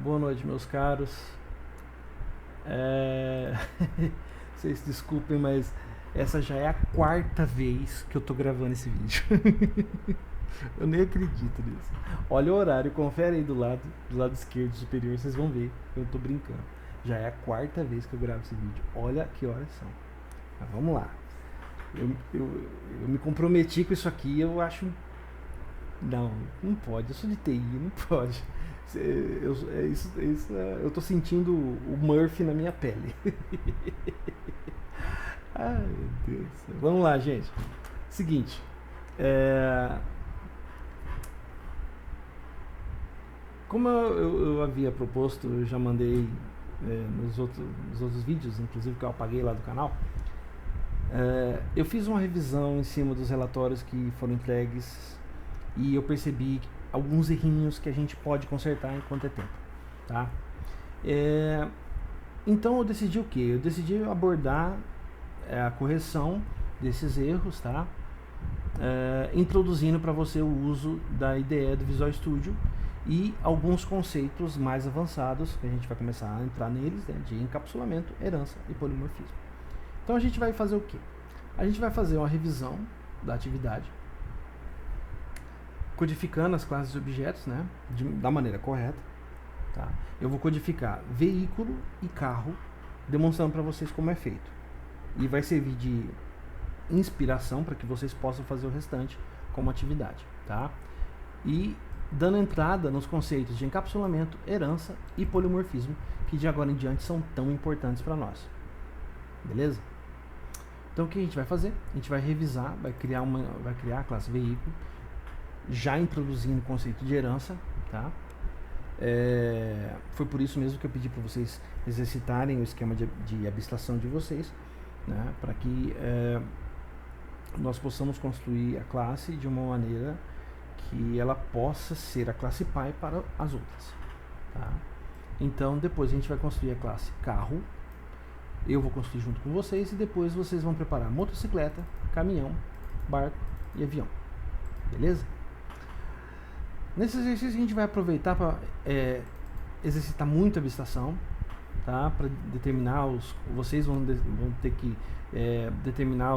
Boa noite, meus caros. Vocês desculpem, mas essa já é a quarta vez que eu tô gravando esse vídeo. Eu nem acredito nisso. Olha o horário, confere aí do lado esquerdo superior, vocês vão ver. Eu tô brincando. Já é a quarta vez que eu gravo esse vídeo. Olha que horas são. Mas vamos lá. Eu me comprometi com isso aqui, eu acho. Não pode. Eu sou de TI, não pode. Eu tô sentindo o Murphy na minha pele. Ai, meu Deus do céu. Vamos lá, gente. Seguinte. Como eu havia proposto, eu já mandei nos outros vídeos, inclusive que eu apaguei lá do canal. Eu fiz uma revisão em cima dos relatórios que foram entregues e eu percebi alguns errinhos que a gente pode consertar enquanto é tempo, tá? Então eu decidi o que? Eu decidi abordar a correção desses erros, tá? Introduzindo para você o uso da IDE do Visual Studio e alguns conceitos mais avançados que a gente vai começar a entrar neles, né, de encapsulamento, herança e polimorfismo. Então a gente vai fazer o que? A gente vai fazer uma revisão da atividade, codificando as classes de objetos, né, da maneira correta. Tá? Eu vou codificar veículo e carro, demonstrando para vocês como é feito. E vai servir de inspiração para que vocês possam fazer o restante como atividade. Tá? E dando entrada nos conceitos de encapsulamento, herança e polimorfismo, que de agora em diante são tão importantes para nós. Beleza? Então o que a gente vai fazer? A gente vai revisar, vai criar a classe veículo, já introduzindo o conceito de herança, tá? Foi por isso mesmo que eu pedi para vocês exercitarem o esquema de abstração de vocês, né? Para que nós possamos construir a classe de uma maneira que ela possa ser a classe pai para as outras, tá? Então depois a gente vai construir a classe carro, eu vou construir junto com vocês e depois vocês vão preparar motocicleta, caminhão, barco e avião, beleza? Nesse exercício a gente vai aproveitar para exercitar muito a abstração, tá? Para determinar vocês vão ter que determinar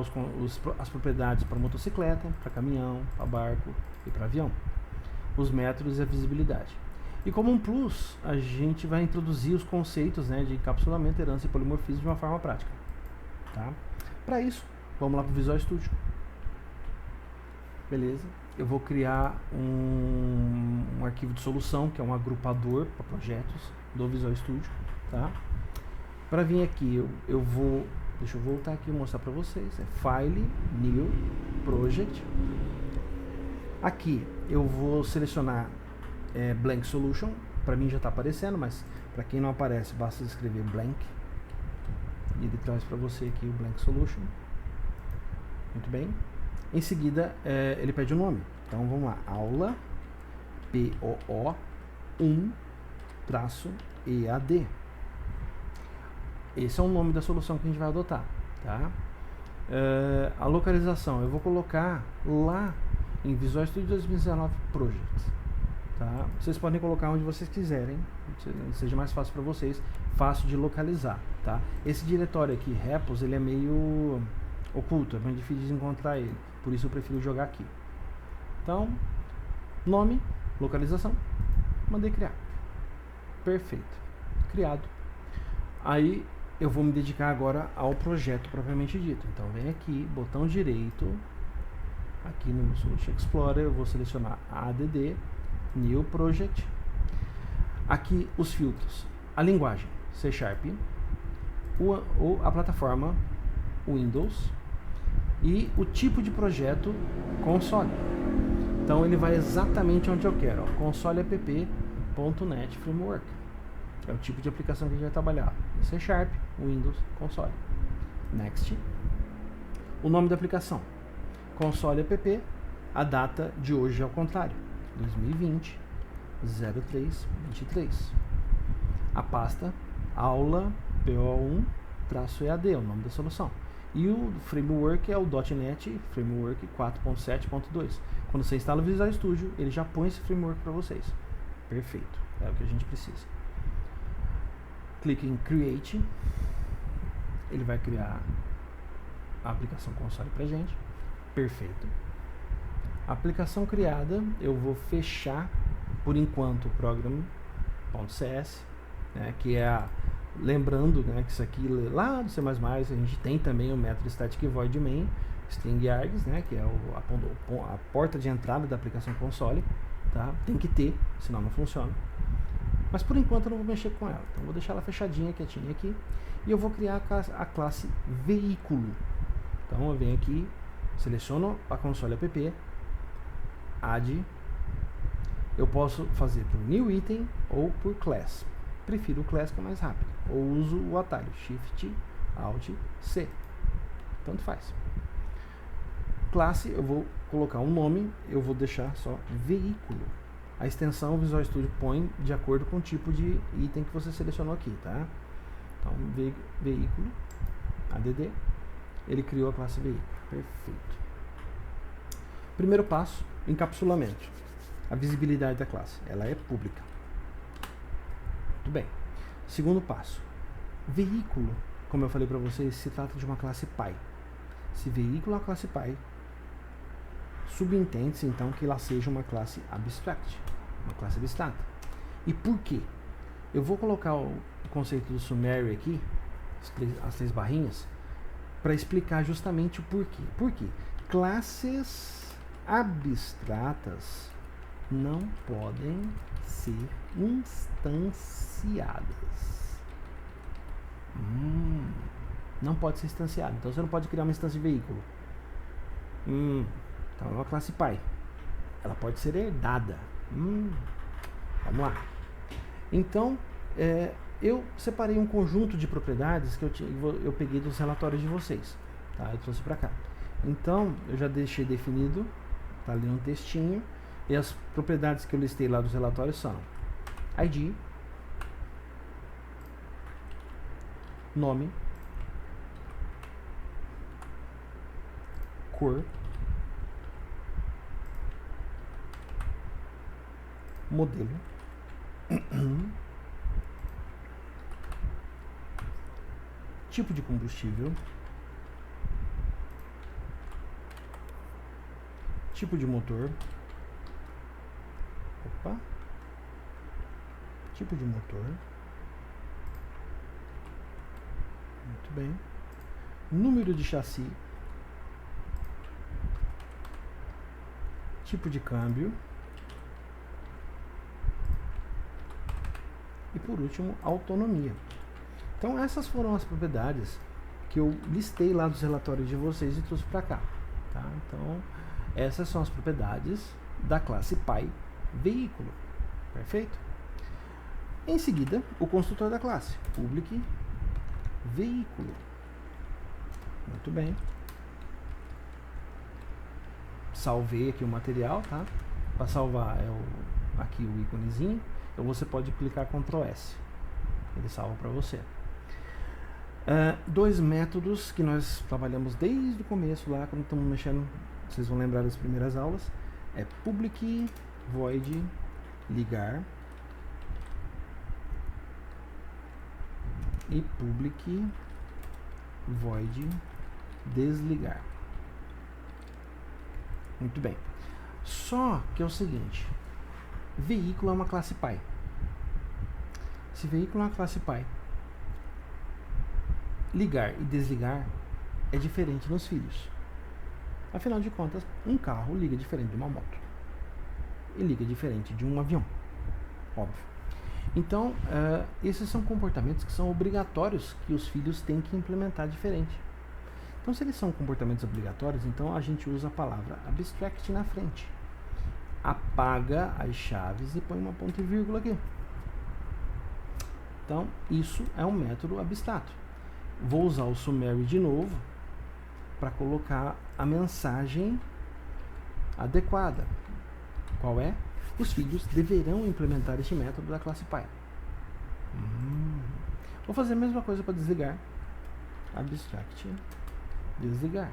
as propriedades para motocicleta, para caminhão, para barco e para avião, os métodos e a visibilidade. E como um plus, a gente vai introduzir os conceitos, né, de encapsulamento, herança e polimorfismo de uma forma prática, tá? Para isso, vamos lá para o Visual Studio. Beleza? Eu vou criar um arquivo de solução, que é um agrupador para projetos do Visual Studio, tá? Para vir aqui, deixa eu voltar aqui e mostrar para vocês. File, New, Project. Aqui eu vou selecionar Blank Solution. Para mim já está aparecendo, mas para quem não aparece, basta escrever Blank. E ele traz para você aqui o Blank Solution. Muito bem. Em seguida, ele pede o nome. Então vamos lá, aula POO1-EAD. Esse é o nome da solução que a gente vai adotar, tá? A localização, eu vou colocar lá em Visual Studio 2019 Projects, tá? Vocês podem colocar onde vocês quiserem, seja mais fácil para vocês, fácil de localizar, tá? Esse diretório aqui, repos, ele é meio oculto, é bem difícil de encontrar ele, por isso eu prefiro jogar aqui. Então, nome, localização, mandei criar. Perfeito, criado. Aí eu vou me dedicar agora ao projeto propriamente dito. Então vem aqui, botão direito, aqui no Solution Explorer, eu vou selecionar ADD, New Project. Aqui os filtros, a linguagem C#, a plataforma Windows e o tipo de projeto console. Então ele vai exatamente onde eu quero, ó, consoleapp.net Framework. É o tipo de aplicação que a gente vai trabalhar. C#, Windows, console. Next. O nome da aplicação. Console app, a data de hoje ao contrário. 2020, 03/23. A pasta, aula PO1-EAD, o nome da solução. E o framework é o .NET Framework 4.7.2. Quando você instala o Visual Studio, ele já põe esse framework para vocês. Perfeito, é o que a gente precisa. clique em Create, ele vai criar a aplicação console pra gente. Perfeito. A aplicação criada, eu vou fechar por enquanto o program.cs, né, que é lembrando, né, que isso aqui lá no C++ a gente tem também o método static void main string args, né, que é a porta de entrada da aplicação console, tá? Tem que ter, senão não funciona. Mas por enquanto eu não vou mexer com ela, então vou deixar ela fechadinha, quietinha aqui, e eu vou criar a classe veículo. Então eu venho aqui, seleciono a console app, add, eu posso fazer por new item ou por class. Prefiro o class, que é mais rápido, ou uso o atalho Shift Alt C, tanto faz. Classe, eu vou colocar um nome, eu vou deixar só veículo. A extensão o Visual Studio põe de acordo com o tipo de item que você selecionou aqui, tá? Então, veículo, add, ele criou a classe veículo. Perfeito. Primeiro passo, encapsulamento. A visibilidade da classe, ela é pública. Muito bem. Segundo passo, veículo, como eu falei para vocês, se trata de uma classe pai. Se veículo é uma classe pai, subentende-se então que ela seja uma classe abstract, uma classe abstrata. E por quê? Eu vou colocar o conceito do summary aqui, as três barrinhas, para explicar justamente o porquê. Por quê? Classes abstratas não podem ser instanciadas. Não pode ser instanciado. Então você não pode criar uma instância de veículo. Então é uma classe pai. Ela pode ser herdada. Vamos lá. Então, eu separei um conjunto de propriedades que eu peguei dos relatórios de vocês. Tá? Eu trouxe para cá. Então, eu já deixei definido, tá ali no textinho. E as propriedades que eu listei lá dos relatórios são ID, nome, cor, modelo, tipo de combustível, tipo de motor, tipo de motor, muito bem, número de chassi, tipo de câmbio e por último autonomia. Então essas foram as propriedades que eu listei lá dos relatórios de vocês e trouxe para cá, tá? Então essas são as propriedades da classe pai veículo, perfeito? Em seguida, o construtor da classe, public veículo, muito bem. Salvei aqui o material, tá? Para salvar aqui o íconezinho, ou você pode clicar Ctrl S, ele salva para você. Dois métodos que nós trabalhamos desde o começo lá, quando estamos mexendo, vocês vão lembrar das primeiras aulas, é public void ligar e public void desligar. Muito bem. Só que é o seguinte, veículo é uma classe pai. Se veículo é uma classe pai, ligar e desligar é diferente nos filhos. Afinal de contas, um carro liga diferente de uma moto. E liga diferente de um avião. Óbvio. Então, esses são comportamentos que são obrigatórios que os filhos têm que implementar diferente. Então, se eles são comportamentos obrigatórios, então a gente usa a palavra abstract na frente. Apaga as chaves e põe uma ponto e vírgula aqui. Então, isso é um método abstrato. Vou usar o summary de novo para colocar a mensagem adequada. Qual é? Os filhos deverão implementar este método da classe pai. Vou fazer a mesma coisa para desligar. Abstract desligar.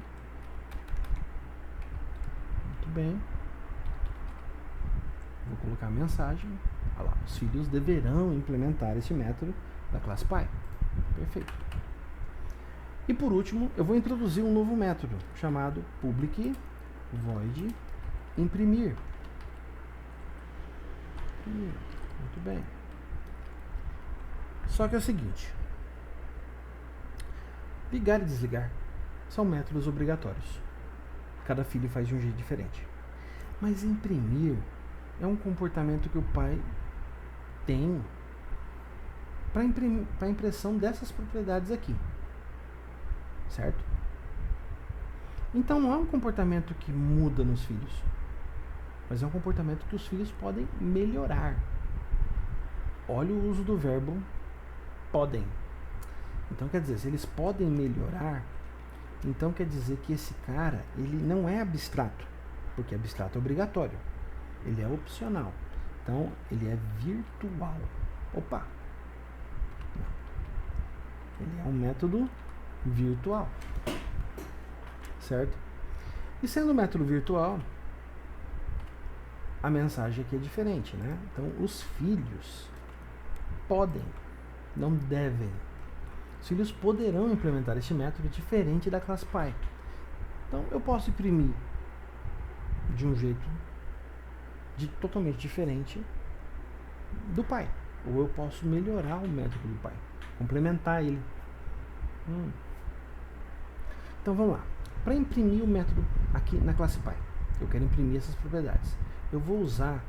Muito bem. Vou colocar a mensagem. Olha lá, os filhos deverão implementar este método da classe pai. Perfeito. E por último, eu vou introduzir um novo método chamado public void imprimir. Muito bem. Só que é o seguinte: ligar e desligar são métodos obrigatórios. Cada filho faz de um jeito diferente. Mas imprimir é um comportamento que o pai tem para a impressão dessas propriedades aqui. Certo? Então não é um comportamento que muda nos filhos, mas é um comportamento que os filhos podem melhorar. Olha o uso do verbo podem. Então quer dizer, se eles podem melhorar, então quer dizer que esse cara, ele não é abstrato, porque abstrato é obrigatório, ele é opcional. Então ele é virtual. Opa! Ele é um método virtual, certo? E sendo um método virtual, a mensagem aqui é diferente, né? Então os filhos podem, não devem. Os filhos poderão implementar este método diferente da classe pai. Então eu posso imprimir de um jeito totalmente diferente do pai, ou eu posso melhorar o método do pai, complementar ele. Então vamos lá. Para imprimir o método aqui na classe pai, eu quero imprimir essas propriedades. Eu vou usar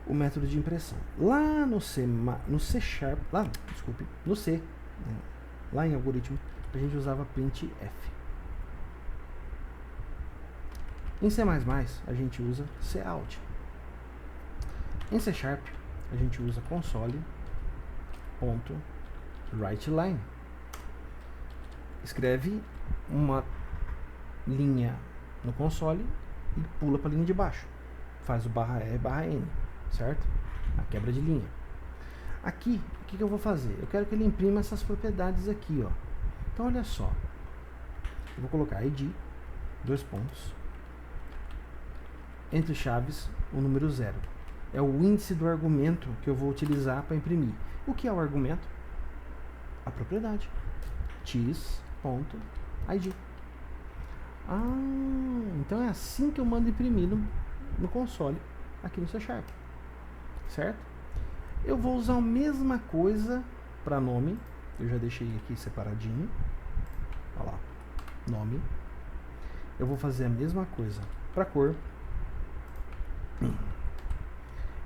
o método de impressão. Lá no C, no C Sharp, no C, né, lá em algoritmo, a gente usava printf. Em C++, a gente usa cout. Em C Sharp, a gente usa console.writeLine. Escreve uma linha no console e pula para a linha de baixo. Faz o /E/N, certo? A quebra de linha. Aqui, o que eu vou fazer? Eu quero que ele imprima essas propriedades aqui, ó. Então, olha só. Eu vou colocar id, entre chaves, o número 0. É o índice do argumento que eu vou utilizar para imprimir. O que é o argumento? A propriedade. Cheese.id. Então é assim que eu mando imprimir no console, aqui no C Sharp. Certo? Eu vou usar a mesma coisa para nome. Eu já deixei aqui separadinho. Olha lá. Nome. Eu vou fazer a mesma coisa para cor.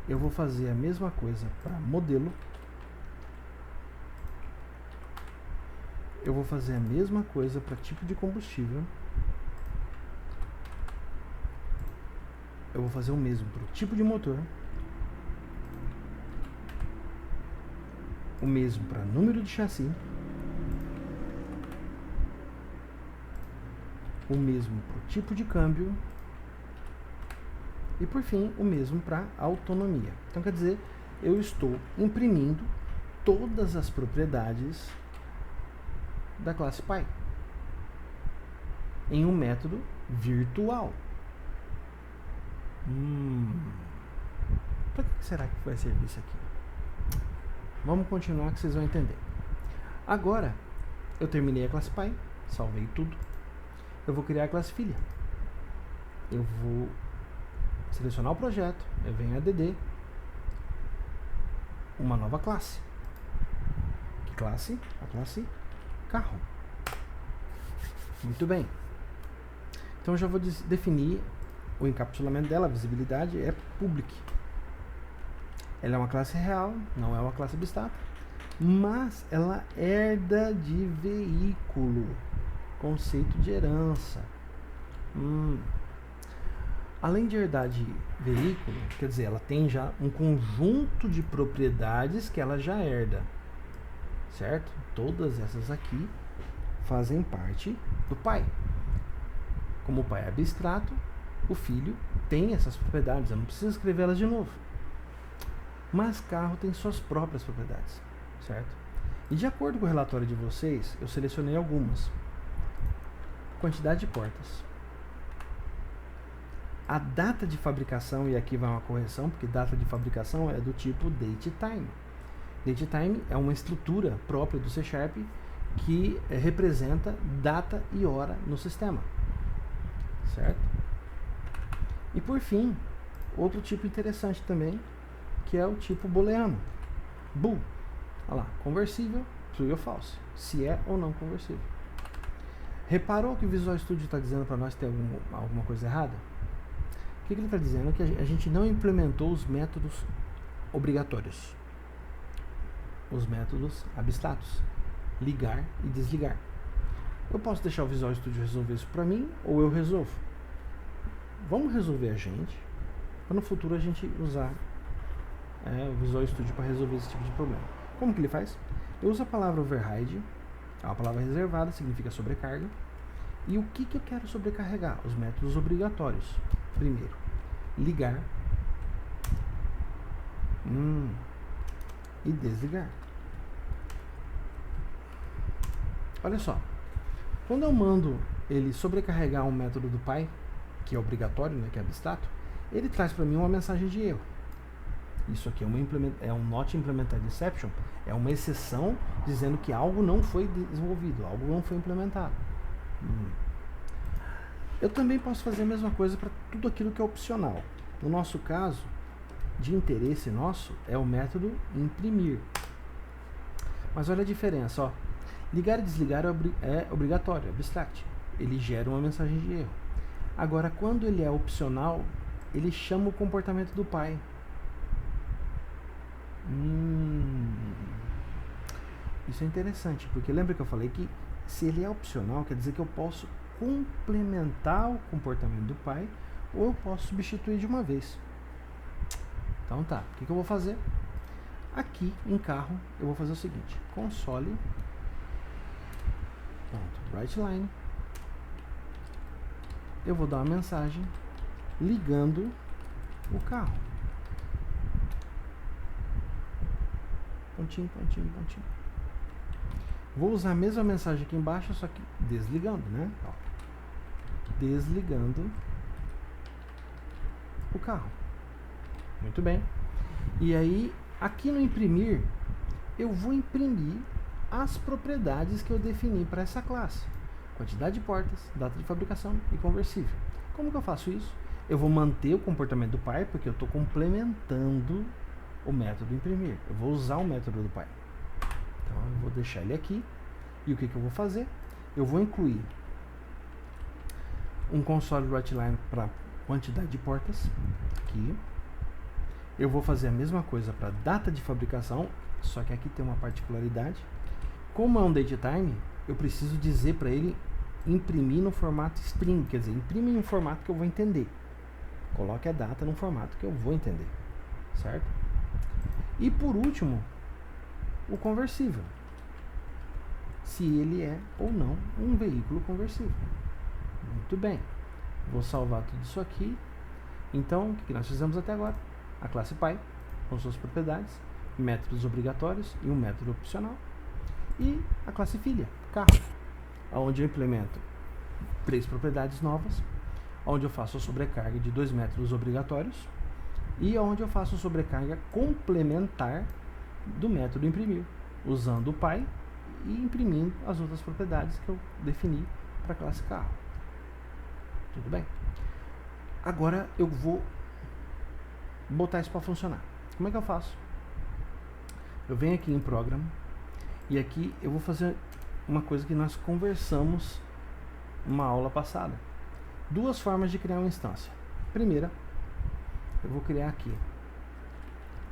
Eu vou fazer a mesma coisa para modelo. Eu vou fazer a mesma coisa para tipo de combustível. Eu vou fazer o mesmo para o tipo de motor. O mesmo para número de chassi. O mesmo para o tipo de câmbio. E por fim, o mesmo para autonomia. Então quer dizer, eu estou imprimindo todas as propriedades da classe pai em um método virtual. Para que será que vai servir isso aqui? Vamos continuar que vocês vão entender. Agora, eu terminei a classe pai, salvei tudo. Eu vou criar a classe filha. Eu vou selecionar o projeto, eu venho em add, uma nova classe. Que classe? A classe carro. Muito bem. Então eu já vou definir o encapsulamento dela, a visibilidade é public. Ela é uma classe real, não é uma classe abstrata, mas ela herda de veículo, conceito de herança. Além de herdar de veículo, quer dizer, ela tem já um conjunto de propriedades que ela já herda, certo? Todas essas aqui fazem parte do pai. Como o pai é abstrato, o filho tem essas propriedades, eu não preciso escrevê-las de novo. Mas carro tem suas próprias propriedades, certo? E de acordo com o relatório de vocês, eu selecionei algumas. Quantidade de portas. A data de fabricação, e aqui vai uma correção, porque data de fabricação é do tipo date time. DateTime é uma estrutura própria do C# que representa data e hora no sistema, certo? E por fim, outro tipo interessante também, que é o tipo booleano, bool. Olha lá, conversível, true ou false, se é ou não conversível. Reparou que o Visual Studio está dizendo para nós que tem alguma coisa errada? O que ele está dizendo? É que a gente não implementou os métodos obrigatórios, os métodos abstratos, ligar e desligar. Eu posso deixar o Visual Studio resolver isso para mim, ou eu resolvo. Vamos resolver a gente, para no futuro a gente usar o Visual Studio para resolver esse tipo de problema. Como que ele faz? Eu uso a palavra override, a palavra reservada significa sobrecarga. E o que eu quero sobrecarregar? Os métodos obrigatórios. Primeiro, ligar e desligar. Olha só, quando eu mando ele sobrecarregar um método do pai, que é obrigatório, né, que é abstrato, ele traz para mim uma mensagem de erro. Isso aqui é um not implemented exception, é uma exceção dizendo que algo não foi desenvolvido, algo não foi implementado. Eu também posso fazer a mesma coisa para tudo aquilo que é opcional. No nosso caso, de interesse nosso, é o método imprimir. Mas olha a diferença, ó. Ligar e desligar é obrigatório, é abstract. Ele gera uma mensagem de erro. Agora, quando ele é opcional, ele chama o comportamento do pai. Isso é interessante, porque lembra que eu falei que se ele é opcional, quer dizer que eu posso complementar o comportamento do pai ou eu posso substituir de uma vez. Então tá, o que eu vou fazer? Aqui em carro eu vou fazer o seguinte: console .writeLine, eu vou dar uma mensagem ligando o carro. Pontinho, pontinho, pontinho. Vou usar a mesma mensagem aqui embaixo, só que desligando, né? Ó, desligando o carro. Muito bem. E aí, aqui no imprimir, eu vou imprimir as propriedades que eu defini para essa classe. Quantidade de portas, data de fabricação e conversível. Como que eu faço isso? Eu vou manter o comportamento do pai, porque eu estou complementando o método imprimir. Eu vou usar o método do pai. Então eu vou deixar ele aqui. E o que eu vou fazer? Eu vou incluir um console writeLine para quantidade de portas. Aqui. Eu vou fazer a mesma coisa para data de fabricação, só que aqui tem uma particularidade. Como é um DateTime, eu preciso dizer para ele imprimir no formato string, quer dizer, imprime em um formato que eu vou entender. Coloque a data num formato que eu vou entender, certo? E por último, o conversível. Se ele é ou não um veículo conversível. Muito bem. Vou salvar tudo isso aqui. Então, o que nós fizemos até agora? A classe pai, com suas propriedades, métodos obrigatórios e um método opcional. E a classe filha, carro, onde eu implemento 3 propriedades novas, onde eu faço a sobrecarga de 2 métodos obrigatórios e onde eu faço a sobrecarga complementar do método imprimir, usando o pai e imprimindo as outras propriedades que eu defini para a classe carro. Tudo bem? Agora eu vou botar isso para funcionar. Como é que eu faço? Eu venho aqui em Program e aqui eu vou fazer uma coisa que nós conversamos numa aula passada. 2 formas de criar uma instância. Primeira, eu vou criar aqui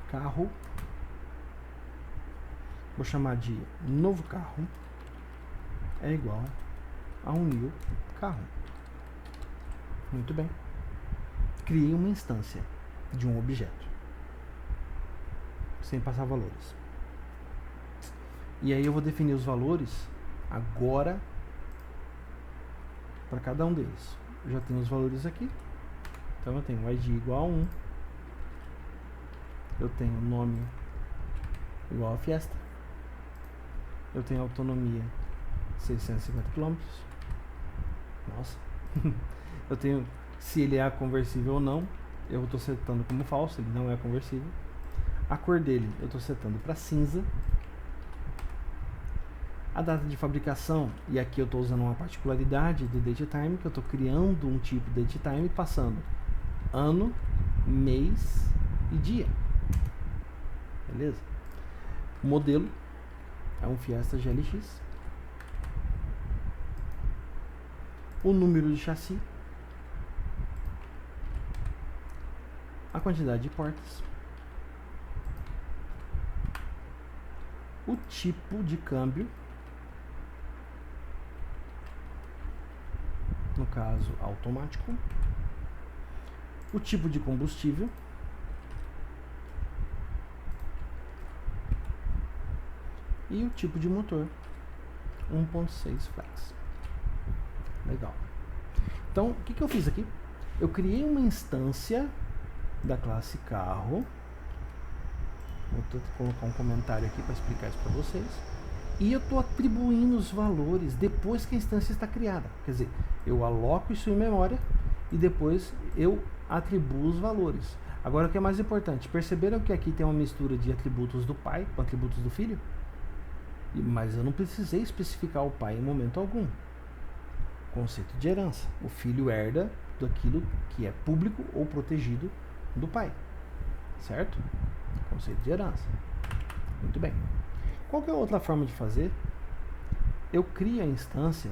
carro, vou chamar de novo carro, é igual a um new carro. Muito bem. Criei uma instância de um objeto, sem passar valores. E aí eu vou definir os valores agora para cada um deles. Eu já tenho os valores aqui. Então eu tenho ID igual a 1. Eu tenho nome igual a Fiesta. Eu tenho autonomia 650 km. Nossa. Eu tenho se ele é conversível ou não. Eu estou setando como falso, ele não é conversível. A cor dele eu estou setando para cinza. A data de fabricação, e aqui eu estou usando uma particularidade do DateTime, que eu estou criando um tipo de DateTime passando ano, mês e dia. Beleza? O modelo é um Fiesta GLX. O número de chassi. A quantidade de portas. O tipo de câmbio. No caso, automático. O tipo de combustível. E o tipo de motor. 1.6 flex. Legal. Então, o que eu fiz aqui? Eu criei uma instância da classe carro. Vou colocar um comentário aqui para explicar isso para vocês. E eu estou atribuindo os valores depois que a instância está criada. Quer dizer, eu aloco isso em memória e depois eu atribuo os valores. Agora, o que é mais importante, perceberam que aqui tem uma mistura de atributos do pai com atributos do filho? Mas eu não precisei especificar o pai em momento algum. Conceito de herança. O filho herda daquilo que é público ou protegido do pai. Certo? Conceito de herança. Muito bem. Qual que é a outra forma de fazer? Eu crio a instância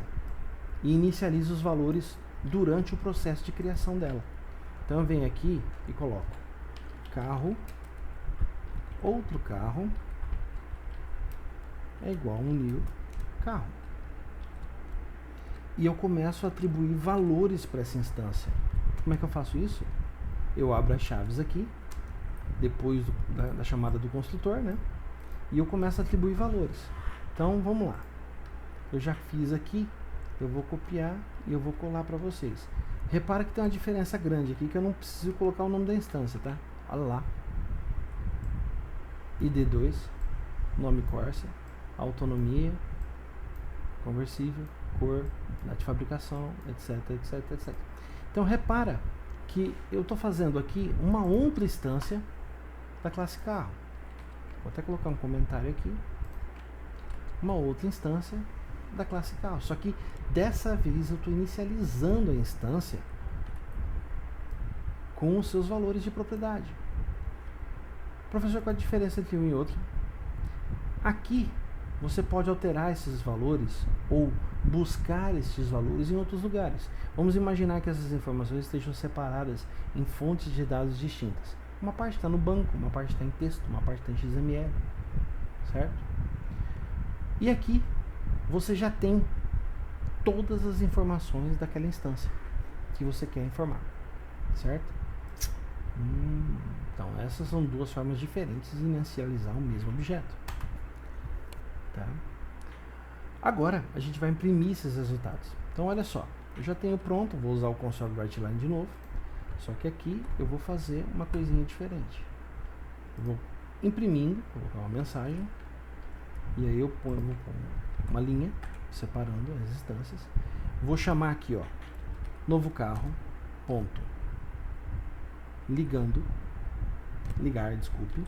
e inicializo os valores durante o processo de criação dela. Então eu venho aqui e coloco carro, outro carro é igual a um new carro. E eu começo a atribuir valores para essa instância. Como é que eu faço isso? Eu abro as chaves aqui, depois da chamada do construtor, né? E eu começo a atribuir valores. Então, vamos lá. Eu já fiz aqui, eu vou copiar e eu vou colar para vocês. Repara que tem uma diferença grande aqui, que eu não preciso colocar o nome da instância, tá? Olha lá. ID2, nome Corsa, autonomia, conversível, cor, data de fabricação, etc, etc, etc. Então, repara que eu estou fazendo aqui uma outra instância da classe carro. Vou até colocar um comentário aqui. Uma outra instância da classe carro. Só que dessa vez eu estou inicializando a instância com os seus valores de propriedade. Professor, qual a diferença entre um e outro? Aqui você pode alterar esses valores ou buscar esses valores em outros lugares. Vamos imaginar que essas informações estejam separadas em fontes de dados distintas. Uma parte está no banco, uma parte está em texto, uma parte está em XML, certo? E aqui você já tem todas as informações daquela instância que você quer informar, certo? Então essas são duas formas diferentes de inicializar o mesmo objeto. Tá? Agora a gente vai imprimir esses resultados. Então olha só, eu já tenho pronto, vou usar o console write-line de novo. Só que aqui eu vou fazer uma coisinha diferente. Eu vou imprimindo, colocar uma mensagem, e aí eu vou pôr uma linha separando as instâncias. Vou chamar aqui, ó, novo carro, ponto, ligar, desculpe.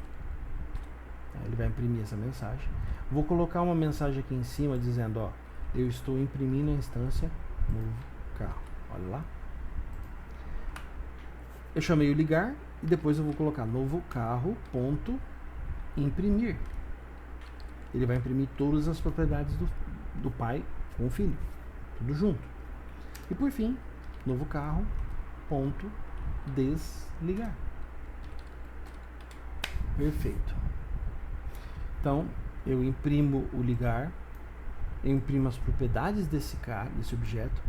Aí ele vai imprimir essa mensagem. Vou colocar uma mensagem aqui em cima dizendo, ó, eu estou imprimindo a instância novo carro. Olha lá. Eu chamei o ligar e depois eu vou colocar novo carro, ponto, imprimir. Ele vai imprimir todas as propriedades do pai com o filho, tudo junto. E por fim, novo carro, ponto, desligar. Perfeito. Então, eu imprimo o ligar, eu imprimo as propriedades desse objeto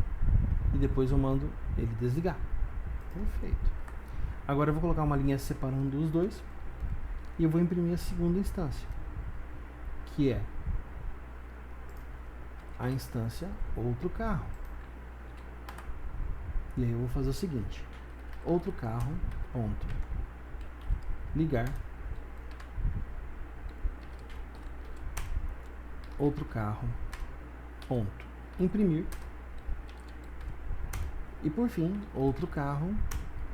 e depois eu mando ele desligar. Perfeito. Agora eu vou colocar uma linha separando os dois e eu vou imprimir a segunda instância, que é a instância outro carro. E aí eu vou fazer o seguinte, outro carro, ponto, ligar, outro carro, ponto, imprimir, e por fim, outro carro,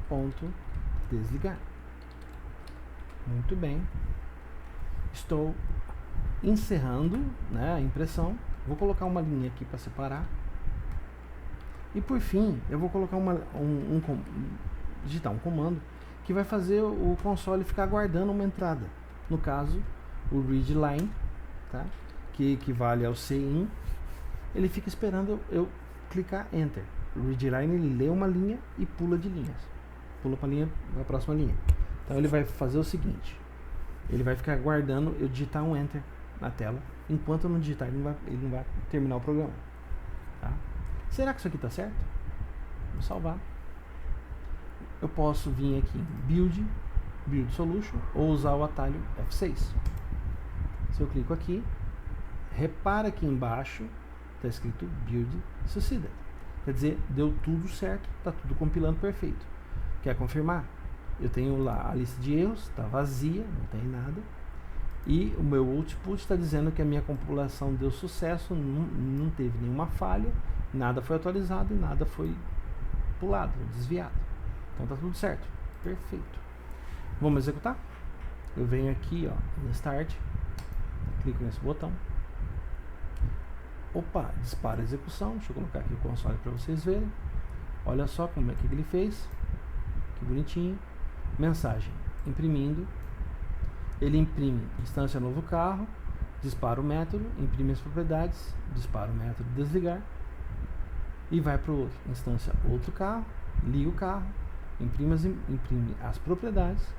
ponto, desligar. Muito bem. estou encerrando, né, a impressão. Vou colocar uma linha aqui para separar. E por fim, eu vou colocar digitar um comando que vai fazer o console ficar aguardando uma entrada. No caso, o read line, tá? Que equivale ao CIN. Ele fica esperando eu clicar Enter. O read line, ele lê uma linha e pula de linhas. Pula para a próxima linha. Então ele vai fazer o seguinte: ele vai ficar aguardando eu digitar um Enter na tela. Enquanto eu não digitar, ele não vai terminar o programa. Tá? Será que isso aqui está certo? Vou salvar. Eu posso vir aqui em Build Solution, ou usar o atalho F6. Se eu clico aqui, repara aqui embaixo está escrito Build Succeeded. Quer dizer, deu tudo certo, está tudo compilando perfeito. Quer confirmar? Eu tenho lá a lista de erros, está vazia, não tem nada. E o meu output está dizendo que a minha compilação deu sucesso, não teve nenhuma falha, nada foi atualizado e nada foi pulado, desviado. Então está tudo certo, perfeito. Vamos executar? Eu venho aqui, ó, no Start, clico nesse botão. Opa, dispara a execução. Deixa eu colocar aqui o console para vocês verem. Olha só como é que ele fez. Que bonitinho. Mensagem imprimindo. Ele imprime instância novo carro, dispara o método, imprime as propriedades, dispara o método desligar e vai para o instância outro carro, liga o carro, imprime as propriedades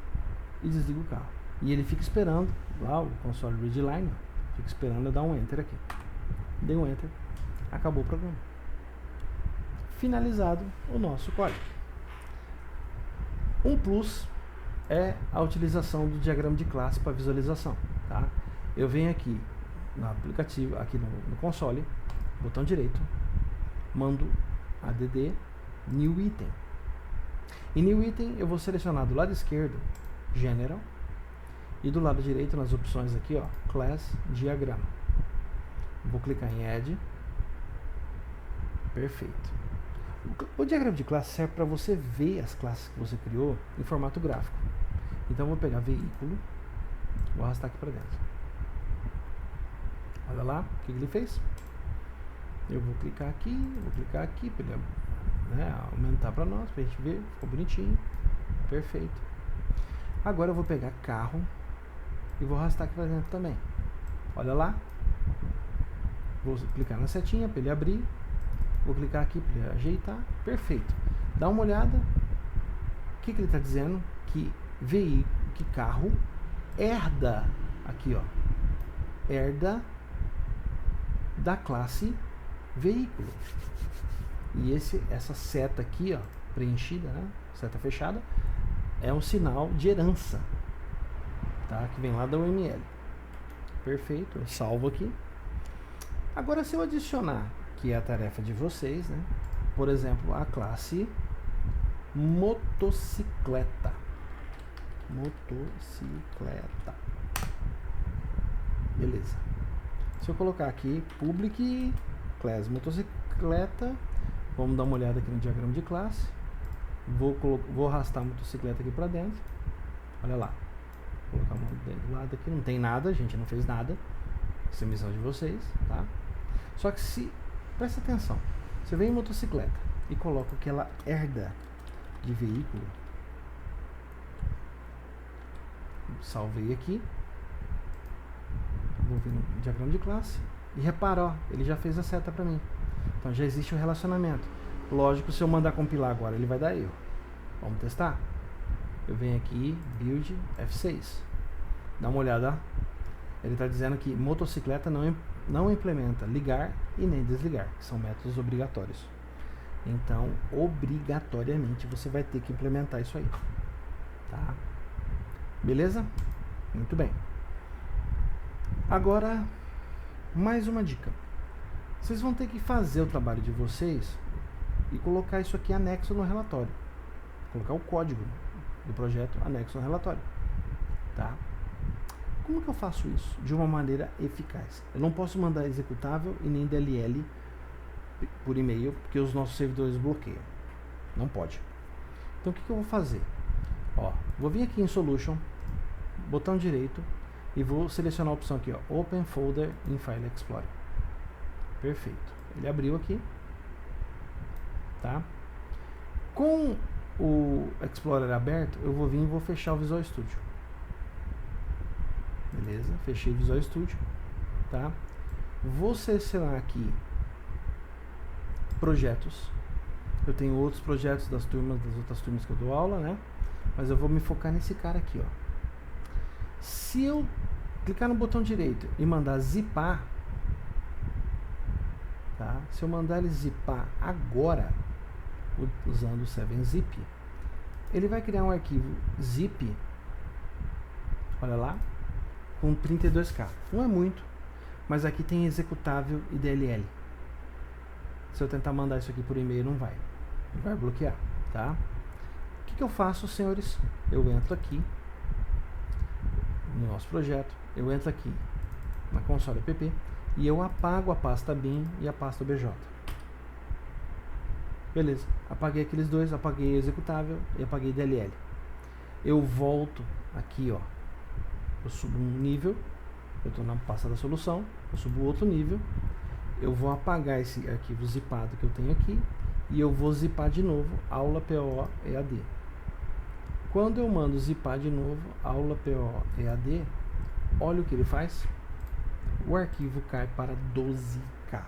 e desliga o carro. E ele fica esperando lá o console read line, fica esperando eu dar um Enter aqui. Dei um Enter, acabou o programa. Finalizado o nosso código. Um plus é a utilização do diagrama de classe para visualização, tá? Eu venho aqui no aplicativo, aqui no console, botão direito, mando add new item. Em new item eu vou selecionar do lado esquerdo general e do lado direito nas opções aqui, ó, class diagrama. Vou clicar em add. Perfeito. O diagrama de classe serve para você ver as classes que você criou em formato gráfico. Então eu vou pegar veículo, vou arrastar aqui para dentro. Olha lá o que ele fez. Eu vou clicar aqui para ele, né, aumentar para nós, para a gente ver. Ficou bonitinho, perfeito. Agora eu vou pegar carro e vou arrastar aqui para dentro também. Olha lá. Vou clicar na setinha para ele abrir. Vou clicar aqui para ele ajeitar. Perfeito. Dá uma olhada. O que ele está dizendo? Que carro herda, aqui ó, herda da classe veículo. E essa seta aqui, ó, preenchida, né, seta fechada, é um sinal de herança, tá, que vem lá da UML. Perfeito, eu salvo aqui. Agora se eu adicionar, que é a tarefa de vocês, né, por exemplo, a classe motocicleta. Beleza. Se eu colocar aqui public class motocicleta, vamos dar uma olhada aqui no diagrama de classe. Vou arrastar a motocicleta aqui para dentro. Olha lá. Vou colocar uma do lado aqui, não tem nada, a gente não fez nada. Essa é a missão de vocês, tá? Só que presta atenção. Você vem em motocicleta e coloca que ela herda de veículo. Salvei aqui. Vou vir no diagrama de classe e repara, ó, ele já fez a seta para mim. Então já existe um relacionamento. Lógico, se eu mandar compilar agora, ele vai dar erro. Vamos testar? Eu venho aqui, build F6. Dá uma olhada, ó. Ele está dizendo que motocicleta não implementa ligar e nem desligar, que são métodos obrigatórios. Então, obrigatoriamente, você vai ter que implementar isso aí. Tá? Beleza? Muito bem. Agora, mais uma dica. Vocês vão ter que fazer o trabalho de vocês e colocar isso aqui anexo no relatório. Colocar o código do projeto anexo no relatório. Tá? Como que eu faço isso de uma maneira eficaz? Eu não posso mandar executável e nem DLL por e-mail, porque os nossos servidores bloqueiam. Não pode. Então o que eu vou fazer? Ó, vou vir aqui em Solution, botão direito, e vou selecionar a opção aqui, ó, Open Folder in File Explorer. Perfeito. Ele abriu aqui, tá? Com o Explorer aberto, eu vou vir e vou fechar o Visual Studio. Beleza? Fechei o Visual Studio, tá? Vou selecionar aqui projetos. Eu tenho outros projetos das outras turmas que eu dou aula, né? Mas eu vou me focar nesse cara aqui, ó. Se eu clicar no botão direito e mandar zipar, tá? Se eu mandar ele zipar agora, usando o 7-zip, ele vai criar um arquivo zip, olha lá, com 32K. Não é muito, mas aqui tem executável e DLL. Se eu tentar mandar isso aqui por e-mail, não vai. Vai bloquear, tá? O que eu faço, senhores? Eu entro aqui no nosso projeto, eu entro aqui na console app e eu apago a pasta bin e a pasta obj. Beleza, apaguei aqueles dois, apaguei o executável e apaguei DLL. Eu volto aqui, ó, eu subo um nível, eu estou na pasta da solução, eu subo outro nível, eu vou apagar esse arquivo zipado que eu tenho aqui e eu vou zipar de novo aula PO EAD. Quando eu mando zipar de novo aula PO EAD, olha o que ele faz. O arquivo cai para 12K,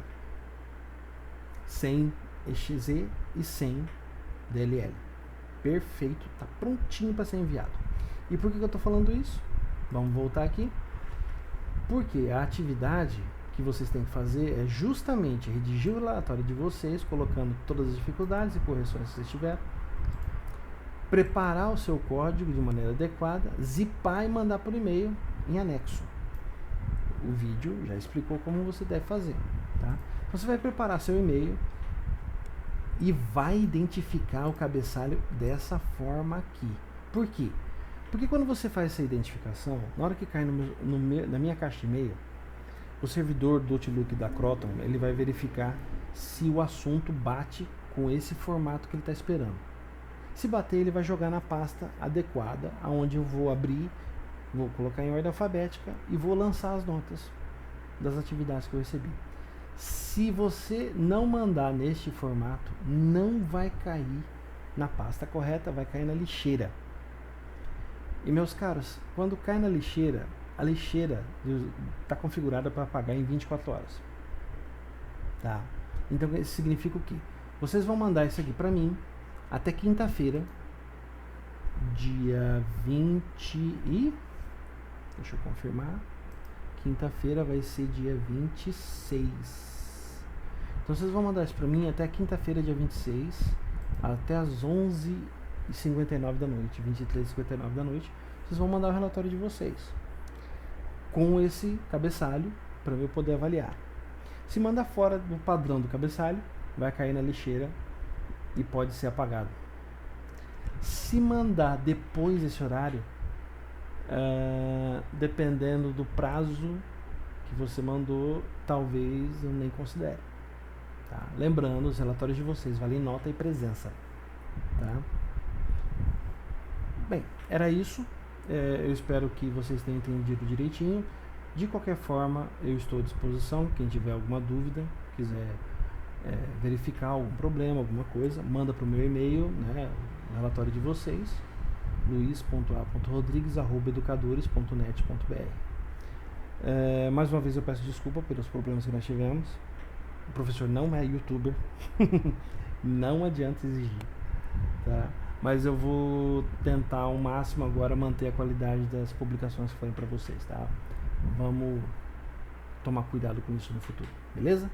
sem exe e sem DLL. Perfeito, está prontinho para ser enviado. E por que eu estou falando isso? Vamos voltar aqui. Porque a atividade que vocês têm que fazer é justamente redigir o relatório de vocês, colocando todas as dificuldades e correções que vocês tiverem, preparar o seu código de maneira adequada, zipar e mandar por e-mail em anexo. O vídeo já explicou como você deve fazer, tá? Você vai preparar seu e-mail e vai identificar o cabeçalho dessa forma aqui. Por quê? Porque quando você faz essa identificação, na hora que cai na minha caixa de e-mail, o servidor do Outlook da Croton, ele vai verificar se o assunto bate com esse formato que ele está esperando. Se bater, ele vai jogar na pasta adequada, aonde eu vou abrir, vou colocar em ordem alfabética e vou lançar as notas das atividades que eu recebi. Se você não mandar neste formato, não vai cair na pasta correta, vai cair na lixeira. E meus caros, quando cai na lixeira, a lixeira está configurada para apagar em 24 horas. Tá? Então isso significa o quê? Vocês vão mandar isso aqui para mim até quinta-feira, dia 20 e... deixa eu confirmar. Quinta-feira vai ser dia 26. Então vocês vão mandar isso para mim até quinta-feira, dia 26, até as 11h59 da noite, 23h59 da noite. Vocês vão mandar o relatório de vocês com esse cabeçalho para eu poder avaliar. Se mandar fora do padrão do cabeçalho, vai cair na lixeira e pode ser apagado. Se mandar depois desse horário, dependendo do prazo que você mandou, talvez eu nem considere. Tá? Lembrando, os relatórios de vocês valem nota e presença. Tá? Bem, era isso. Eu espero que vocês tenham entendido direitinho. De qualquer forma, eu estou à disposição. Quem tiver alguma dúvida, quiser verificar algum problema, alguma coisa, manda para o meu e-mail, né, o relatório de vocês, luis.a.rodrigues@educadores.net.br. Mais uma vez eu peço desculpa pelos problemas que nós tivemos. O professor não é youtuber, não adianta exigir, tá? Mas eu vou tentar ao máximo agora manter a qualidade das publicações que forem para vocês, tá? Vamos tomar cuidado com isso no futuro, beleza?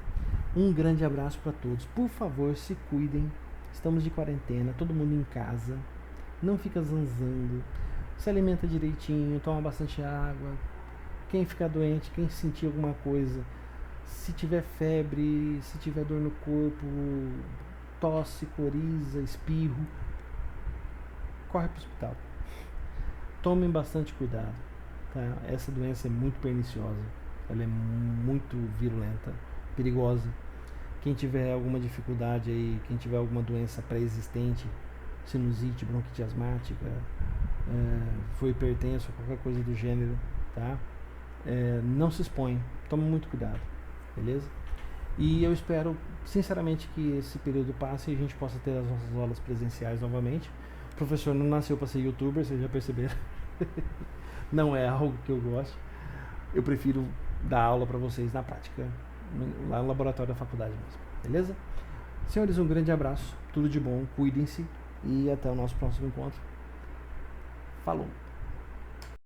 Um grande abraço para todos. Por favor, se cuidem. Estamos de quarentena, todo mundo em casa. Não fica zanzando. Se alimenta direitinho, toma bastante água. Quem ficar doente, quem sentir alguma coisa, se tiver febre, se tiver dor no corpo, tosse, coriza, espirro, corre para o hospital. Tomem bastante cuidado, tá? Essa doença é muito perniciosa, ela é muito virulenta, perigosa. Quem tiver alguma dificuldade aí, quem tiver alguma doença pré-existente, sinusite, bronquite asmática, foi hipertenso, qualquer coisa do gênero, tá? não se expõe, tome muito cuidado, beleza? E eu espero, sinceramente, que esse período passe e a gente possa ter as nossas aulas presenciais novamente. O professor não nasceu para ser youtuber, vocês já perceberam. Não é algo que eu gosto. Eu prefiro dar aula para vocês na prática, lá no laboratório da faculdade mesmo, beleza? Senhores, um grande abraço, tudo de bom, cuidem-se e até o nosso próximo encontro. Falou!